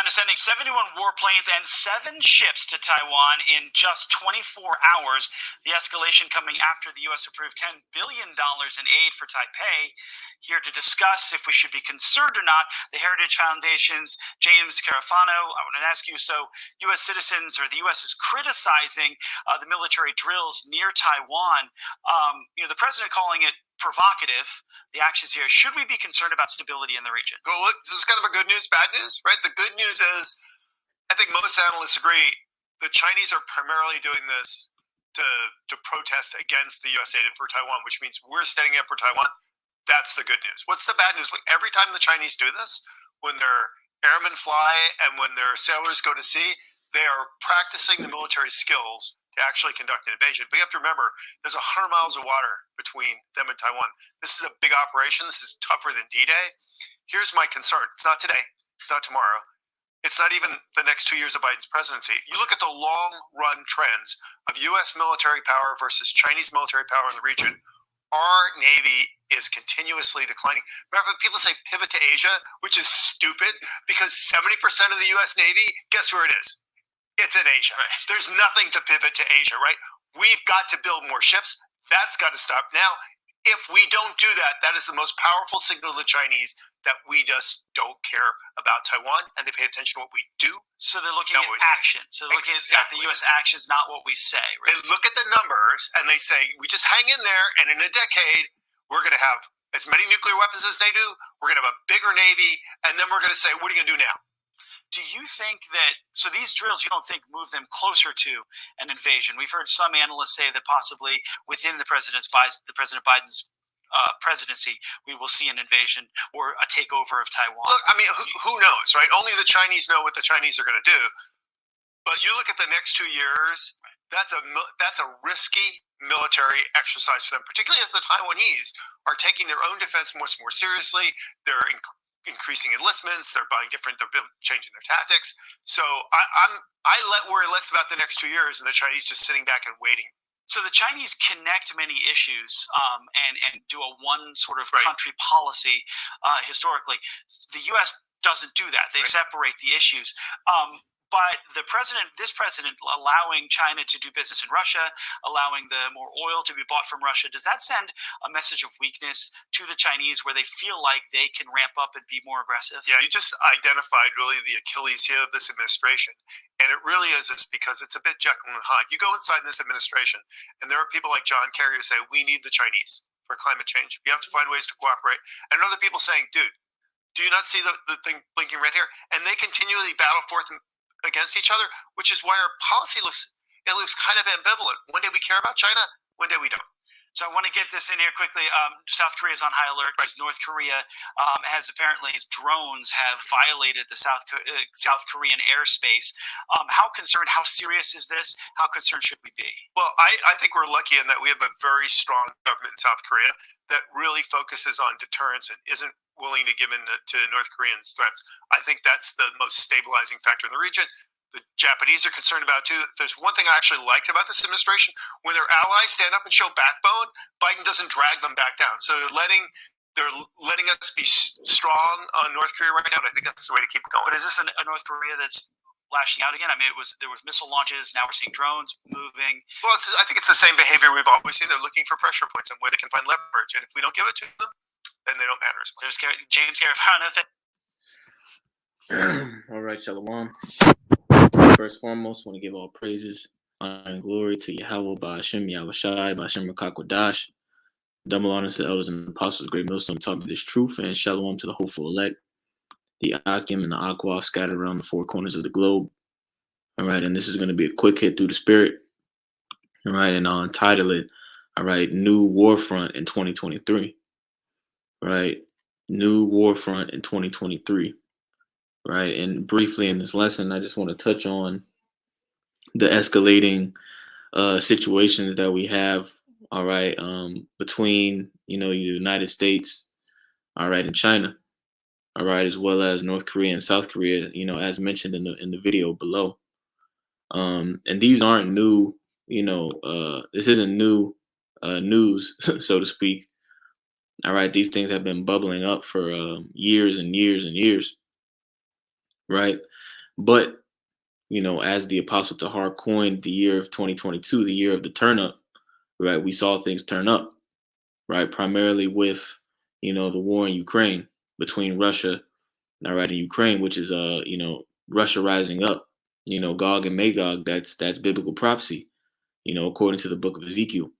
China sending 71 warplanes and 7 ships to Taiwan in just 24 hours. The escalation coming after the U.S. approved $10 billion in aid for Taipei. Here to discuss if we should be concerned or not, the Heritage Foundation's James Carafano. I want to ask you, so U.S. citizens or the U.S. is criticizing the military drills near Taiwan. The president calling it provocative, the actions here. Should we be concerned about stability in the region? Well, look, this is kind of a good news, bad news, right? The good news is, I think most analysts agree, the Chinese are primarily doing this to protest against the U.S. aid for Taiwan, which means we're standing up for Taiwan. That's the good news. What's the bad news? Like, every time the Chinese do this, when their airmen fly and when their sailors go to sea, they are practicing the military skills to actually conduct an invasion. But you have to remember, there's 100 miles of water between them and Taiwan. This is a big operation. This is tougher than D-Day. Here's my concern. It's not today. It's not tomorrow. It's not even the next 2 years of Biden's presidency. You look at the long-run trends of U.S. military power versus Chinese military power in the region, our Navy is continuously declining. Remember, people say pivot to Asia, which is stupid because 70% of the U.S. Navy, guess where it is? It's in Asia. Right. There's nothing to pivot to Asia, right? We've got to build more ships. That's got to stop. Now, if we don't do that, that is the most powerful signal to the Chinese that we just don't care about Taiwan, and they pay attention to what we do. So they're looking at action. So they're looking at the U.S. actions, not what we say. Right? They look at the numbers, and they say, we just hang in there, and in a decade, we're going to have as many nuclear weapons as they do. We're going to have a bigger Navy, and then we're going to say, what are you going to do now? Do you think that, so these drills, you don't think move them closer to an invasion? We've heard some analysts say that possibly within President Biden's presidency, we will see an invasion or a takeover of Taiwan. Look, I mean, who knows, right? Only the Chinese know what the Chinese are going to do. But you look at the next 2 years, that's a risky military exercise for them, particularly as the Taiwanese are taking their own defense more seriously. They're increasing enlistments. They're changing their tactics. So I worry less about the next 2 years and the Chinese just sitting back and waiting. So the Chinese connect many issues and do a one sort of country policy historically. The U.S. doesn't do that. They separate the issues. But this president allowing China to do business in Russia, allowing the more oil to be bought from Russia, does that send a message of weakness to the Chinese where they feel like they can ramp up and be more aggressive? Yeah, you just identified really the Achilles heel of this administration. And it really is because it's a bit Jekyll and Hyde. You go inside this administration, and there are people like John Kerry who say, we need the Chinese for climate change. We have to find ways to cooperate. And other people saying, dude, do you not see the thing blinking red here? And they continually battle forth against each other, which is why our policy looks kind of ambivalent. One day we care about China, one day we don't. So I want to get this in here quickly. South Korea is on high alert because North Korea has apparently, its drones have violated the South Korean airspace. How concerned, how serious is this? How concerned should we be? Well, I think we're lucky in that we have a very strong government in South Korea that really focuses on deterrence and isn't willing to give in to North Koreans' threats. I think that's the most stabilizing factor in the region. The Japanese are concerned about it too. There's one thing I actually liked about this administration: when their allies stand up and show backbone, Biden doesn't drag them back down. So they're letting us be strong on North Korea right now, and I think that's the way to keep it going. But is this a North Korea that's lashing out again? I mean, there was missile launches. Now we're seeing drones moving. Well, I think it's the same behavior we've always seen. They're looking for pressure points and where they can find leverage, and if we don't give it to them, then they don't matter as much. There's James Carafano. All right, Shalom. First and foremost, want to give all praises, honor, and glory to Yahweh, Ba'ashem, Yahushai, Ba'ashem, Rakakwadash. Double honor to the elders and apostles, great millstone taught me this truth, and shalom to the hopeful elect, the Akim and the Aqua scattered around the four corners of the globe. All right, and this is going to be a quick hit through the spirit. All right, and I'll entitle it, all right, New War Front in 2023. Right, new war front in 2023. Right, and briefly in this lesson, I just want to touch on the escalating situations that we have. All right, between the United States, all right, and China, all right, as well as North Korea and South Korea. As mentioned in the video below. And these aren't new. This isn't new news, so to speak. All right, these things have been bubbling up for years and years and years, right? But, as the Apostle Tahar coined the year of 2022, the year of the turn up, right? We saw things turn up, right? Primarily with, the war in Ukraine between Russia, all right, and Ukraine, which is, Russia rising up, Gog and Magog. That's biblical prophecy, according to the book of Ezekiel,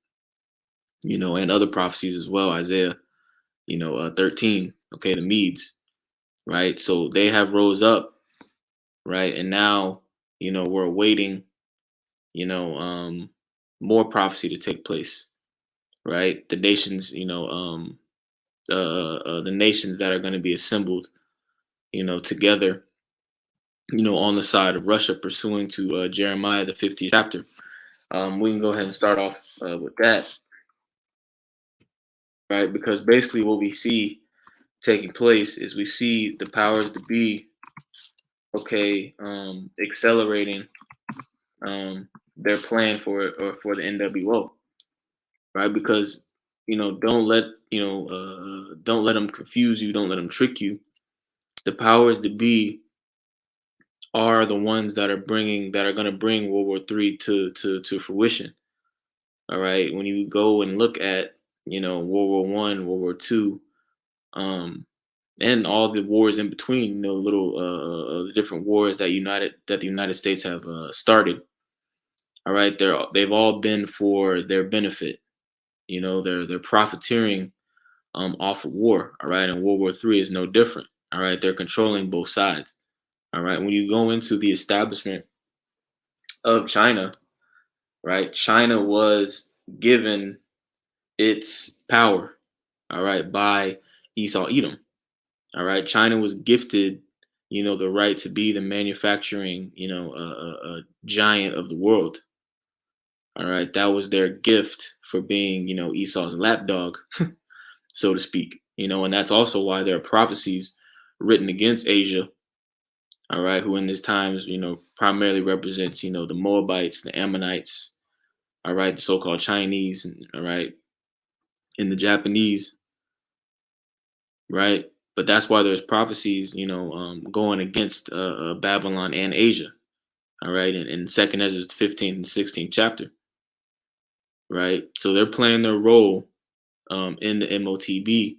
and other prophecies as well, Isaiah, 13, okay, the Medes, right? So they have rose up, right? And now, we're awaiting, more prophecy to take place, right? The nations, the nations that are going to be assembled, together, on the side of Russia, pursuing to Jeremiah, the 50th chapter. We can go ahead and start off with that, right? Because basically what we see taking place is we see the powers to be, okay, accelerating their plan for the NWO, right? Because don't let them confuse you, don't let them trick you. The powers to be are the ones that are going to bring World War III to fruition. All right, when you go and look at World War One, World War Two, and all the wars in between, the different wars that the United States have started. All right, they've all been for their benefit. They're profiteering off of war. All right, and World War III is no different. All right, they're controlling both sides. All right, when you go into the establishment of China, right, China was given its power, all right, by Esau Edom. All right, China was gifted, the right to be the manufacturing, giant of the world. All right, that was their gift for being, Esau's lapdog, so to speak. And that's also why there are prophecies written against Asia. All right, who in this times, primarily represents, the Moabites, the Ammonites. All right, the so-called Chinese, all right, and the Japanese. Right, but that's why there's prophecies, going against Babylon and Asia. All right, in Second Ezra's 15th and 16th chapter. Right, so they're playing their role in the MOTB,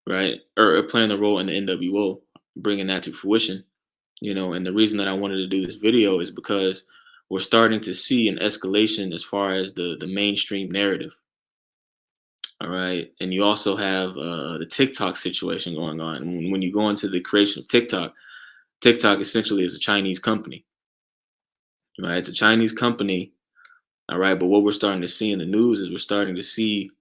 right, or playing the role in the NWO, bringing that to fruition. And the reason that I wanted to do this video is because we're starting to see an escalation as far as the mainstream narrative. All right, and you also have the TikTok situation going on. And when you go into the creation of TikTok, TikTok essentially is a Chinese company. Right, it's a Chinese company. All right, but what we're starting to see in the news is we're starting to see,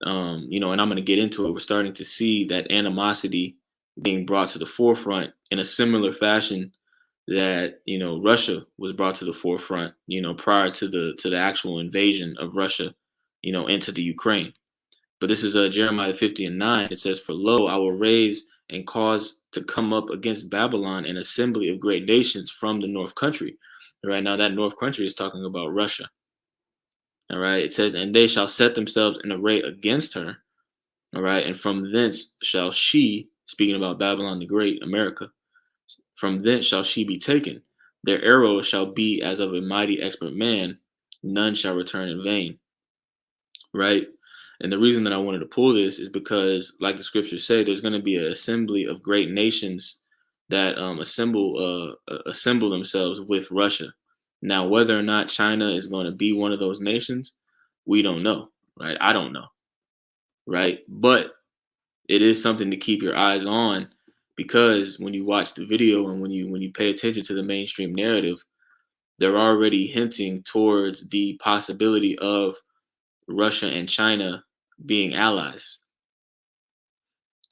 and I'm going to get into it. We're starting to see that animosity being brought to the forefront in a similar fashion that Russia was brought to the forefront, prior to the actual invasion of Russia, into the Ukraine. But this is Jeremiah 50:9. It says, "For lo, I will raise and cause to come up against Babylon an assembly of great nations from the north country." Right now, that north country is talking about Russia. All right, it says, "And they shall set themselves in array against her." All right, and from thence shall she, speaking about Babylon the Great, America, from thence shall she be taken. Their arrow shall be as of a mighty expert man; none shall return in vain. Right. And the reason that I wanted to pull this is because, like the scriptures say, there's going to be an assembly of great nations that assemble themselves with Russia. Now, whether or not China is going to be one of those nations, we don't know, right? I don't know, right? But it is something to keep your eyes on, because when you watch the video and when you pay attention to the mainstream narrative, they're already hinting towards the possibility of Russia and China being allies.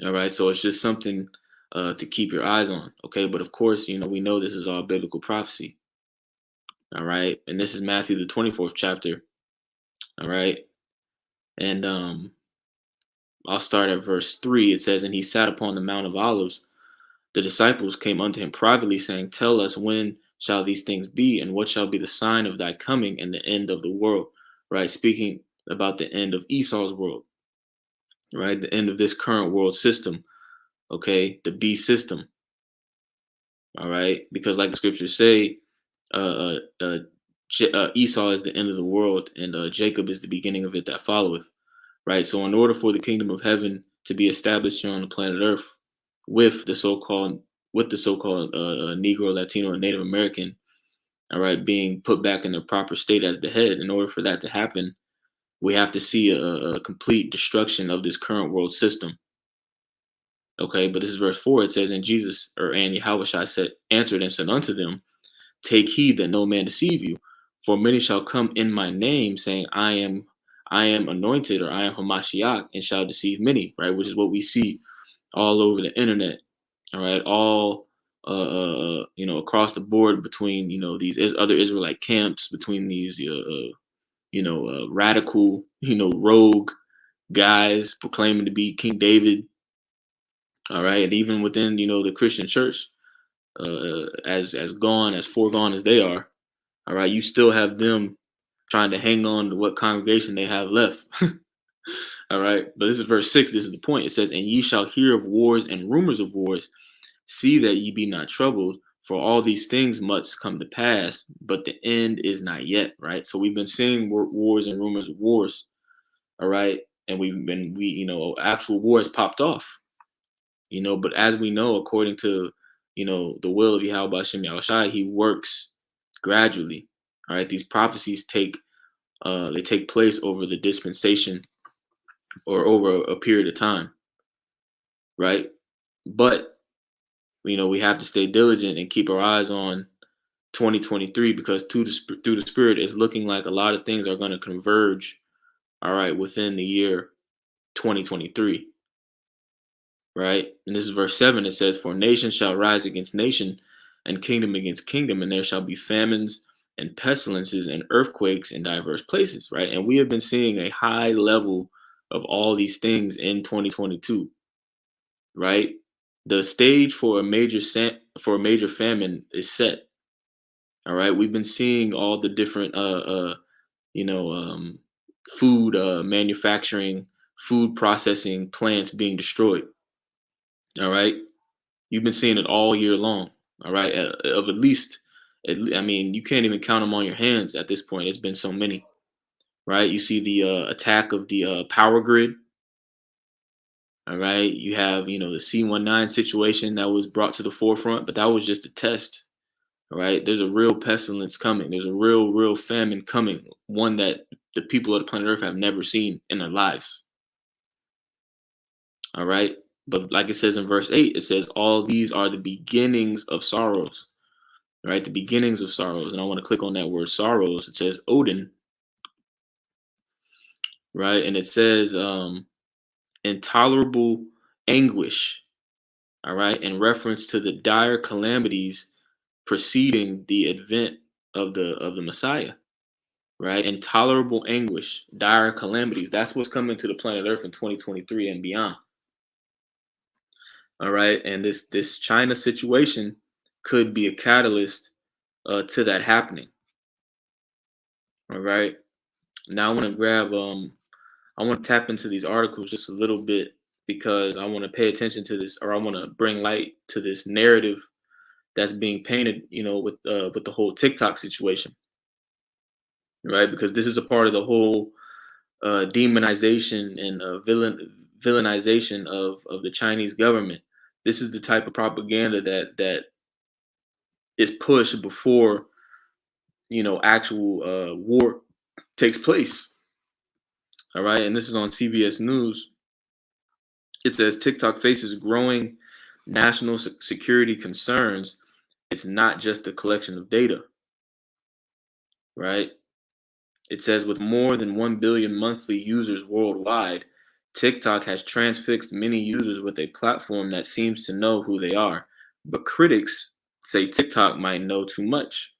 All right, so it's just something to keep your eyes on. Okay, but of course, we know this is all biblical prophecy. All right, and this is Matthew the 24th chapter. All right, and I'll start at verse 3. It says, "And he sat upon the Mount of Olives. The disciples came unto him privately, saying, Tell us, when shall these things be, and what shall be the sign of thy coming and the end of the world?" Right, speaking about the end of Esau's world, right? The end of this current world system, okay? The beast system, All right, because like the scriptures say, Esau is the end of the world, and Jacob is the beginning of it that followeth. Right. So, in order for the kingdom of heaven to be established here on the planet Earth, with the so-called Negro, Latino, and Native American, all right, being put back in their proper state as the head, in order for that to happen, we have to see a complete destruction of this current world system. Okay, but this is verse 4. It says, "And Jesus, or and Yahushua said, answered and said unto them, Take heed that no man deceive you, for many shall come in my name, saying, I am anointed, or I am Hamashiach, and shall deceive many." Right, which is what we see all over the internet. All right, all across the board, between these other Israelite camps, between these radical rogue guys proclaiming to be King David. All right, and even within the Christian church, as foregone as they are, all right, you still have them trying to hang on to what congregation they have left. All right, but this is verse 6. This is the point. It says, "And ye shall hear of wars and rumors of wars. See that ye be not troubled, for all these things must come to pass, but the end is not yet." Right. So we've been seeing wars and rumors of wars. All right, and actual wars popped off. But as we know, according to the will of Yahweh Hashem Yahushai, he works gradually. All right, these prophecies take place over the dispensation, or over a period of time, right? But we have to stay diligent and keep our eyes on 2023, because through the Spirit, it's looking like a lot of things are going to converge, all right, within the year 2023. Right? And this is verse 7. It says, "For nation shall rise against nation, and kingdom against kingdom, and there shall be famines and pestilences and earthquakes in diverse places." Right? And we have been seeing a high level of all these things in 2022. Right? The stage for a major famine is set. All right? We've been seeing all the different food manufacturing, food processing plants being destroyed. All right. You've been seeing it all year long. All right. Of at least, you can't even count them on your hands at this point. It's been so many. Right. You see the attack of the power grid. All right. You have, the C-19 situation that was brought to the forefront, but that was just a test. All right. There's a real pestilence coming. There's a real famine coming. One that the people of the planet Earth have never seen in their lives. All right. But like it says in verse 8, it says, "All these are the beginnings of sorrows." Right? The beginnings of sorrows. And I want to click on that word sorrows. It says Odin. Right? And it says intolerable anguish. All right? In reference to the dire calamities preceding the advent of the Messiah. Right? Intolerable anguish, dire calamities. That's what's coming to the planet Earth in 2023 and beyond. All right, and this China situation could be a catalyst to that happening. All right, now I want to tap into these articles just a little bit, because I want to pay attention to this, or I want to bring light to this narrative that's being painted, with the whole TikTok situation. Right, because this is a part of the whole demonization and villainization of the Chinese government. This is the type of propaganda that is pushed before actual war takes place. All right, and this is on CBS News. It says TikTok faces growing national security concerns. It's not just a collection of data. Right? It says, with more than 1 billion monthly users worldwide, TikTok has transfixed many users with a platform that seems to know who they are. But critics say TikTok might know too much.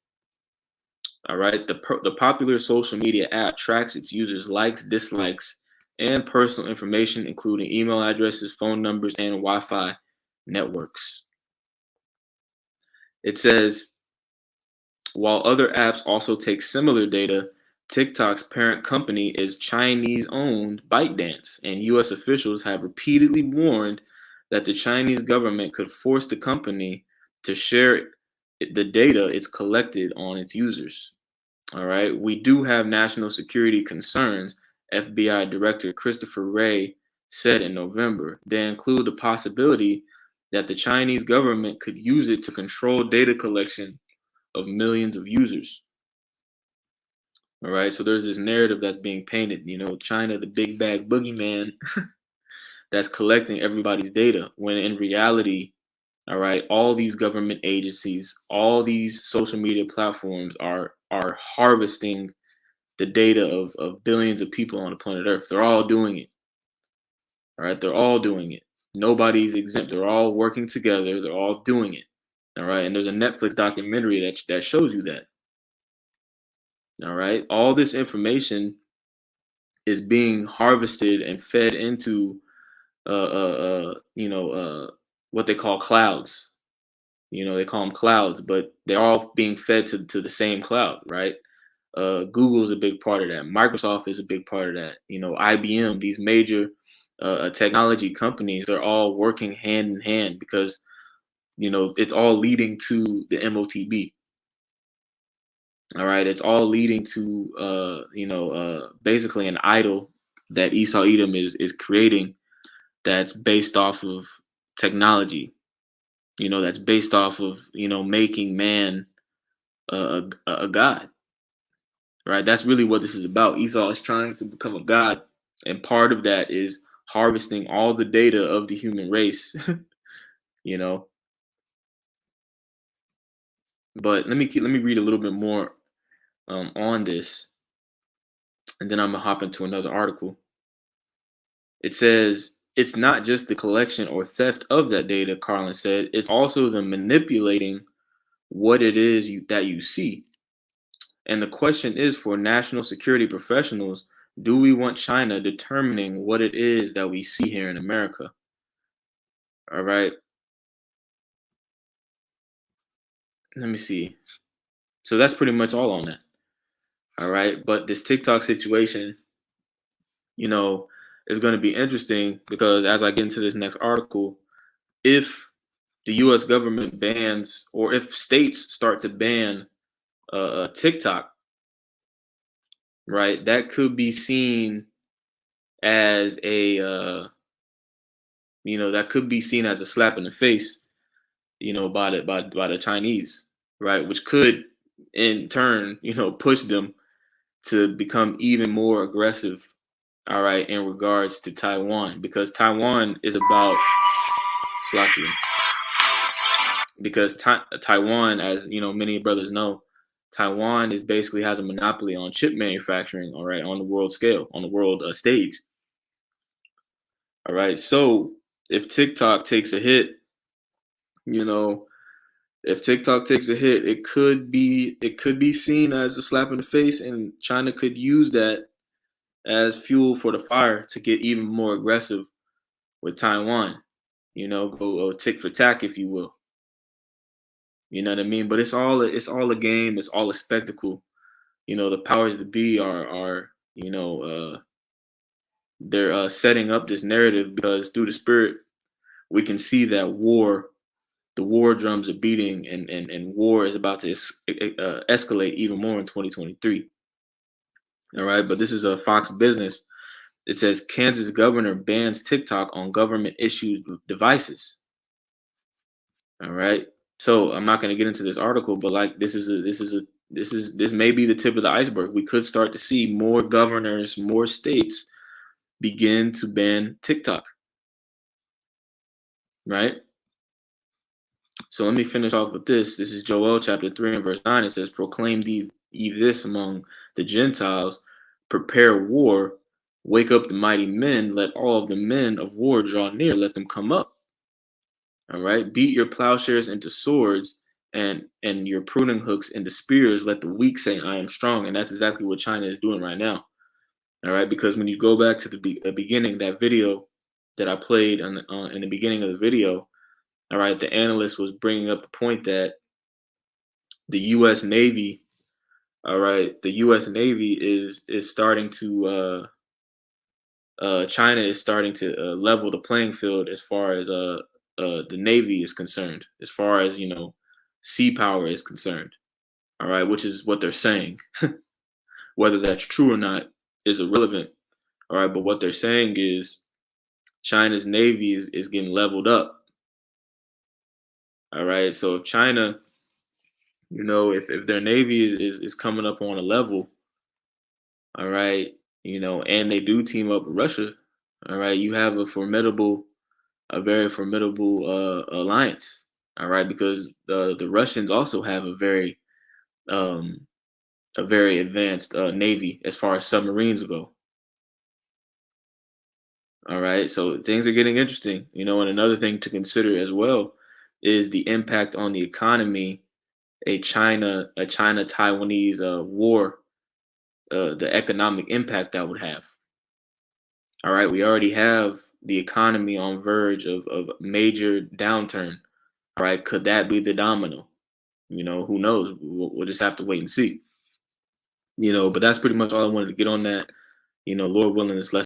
All right. The popular social media app tracks its users' likes, dislikes, and personal information, including email addresses, phone numbers, and Wi-Fi networks. It says, while other apps also take similar data, TikTok's parent company is Chinese-owned ByteDance, and U.S. officials have repeatedly warned that the Chinese government could force the company to share the data it's collected on its users. All right. We do have national security concerns, FBI Director Christopher Wray said in November. They include the possibility that the Chinese government could use it to control data collection of millions of users. All right. So there's this narrative that's being painted, China, the big bag boogeyman that's collecting everybody's data, when in reality, all right, all these government agencies, all these social media platforms are harvesting the data of billions of people on the planet Earth. They're all doing it. All right, they're all doing it. Nobody's exempt. They're all working together. They're all doing it. All right, and there's a Netflix documentary that shows you that. All right, all this information is being harvested and fed into what they call clouds. They call them clouds, but they're all being fed to the same cloud, right? Google is a big part of that. Microsoft is a big part of that. IBM, these major technology companies, they're all working hand in hand because, it's all leading to the MOTB. All right, it's all leading to, basically an idol that Esau Edom is creating, that's based off of technology, that's based off of, making man a god, right? That's really what this is about. Esau is trying to become a god, and part of that is harvesting all the data of the human race, But let me read a little bit more on this, and then I'm gonna hop into another article. It says, it's not just the collection or theft of that data, Carlin said. It's also the manipulating what it is that you see. And the question is, for national security professionals, do we want China determining what it is that we see here in America? All right. Let me see. So that's pretty much all on that. All right. But this TikTok situation, is going to be interesting, because as I get into this next article, if the U.S. government bans, or if states start to ban TikTok, right, that could be seen as a slap in the face, by the Chinese, right, which could in turn, push them to become even more aggressive, all right, in regards to Taiwan, because Taiwan is about Taiwan, as many brothers know, Taiwan basically has a monopoly on chip manufacturing, all right, on the world scale, on the world stage. All right, so if TikTok takes a hit, it could be seen as a slap in the face, and China could use that as fuel for the fire to get even more aggressive with Taiwan. Go tick for tack, if you will. You know what I mean? But it's all a game. It's all a spectacle. The powers that be are they're setting up this narrative, because through the spirit we can see that the war drums are beating, and war is about to escalate even more in 2023. All right, but this is a Fox Business. It says Kansas governor bans TikTok on government issued devices. All right. So I'm not going to get into this article, but like this may be the tip of the iceberg. We could start to see more governors, more states begin to ban TikTok. Right. So let me finish off with this. This is Joel chapter 3 and verse 9. It says, proclaim ye this among the Gentiles, prepare war, wake up the mighty men, let all of the men of war draw near, let them come up. All right, beat your plowshares into swords, and your pruning hooks into spears. Let the weak say, I am strong. And that's exactly what China is doing right now. All right, because when you go back to the beginning, that video that I played in the beginning of the video, all right, the analyst was bringing up the point that the U.S. Navy, all right, the U.S. Navy is starting to China is starting to level the playing field as far as the Navy is concerned, as far as sea power is concerned. All right, which is what they're saying. Whether that's true or not is irrelevant. All right, but what they're saying is China's Navy is getting leveled up. All right, so if China, if their Navy is coming up on a level, all right, and they do team up with Russia, all right, you have a very formidable alliance. All right, because the Russians also have a very advanced navy as far as submarines go. All right, so things are getting interesting, and another thing to consider as well is the impact on the economy a China Taiwanese war, the economic impact that would have. All right, we already have the economy on verge of major downturn. All right, could that be the domino? Who knows? We'll just have to wait and see. But that's pretty much all I wanted to get on that. Lord willing, this lesson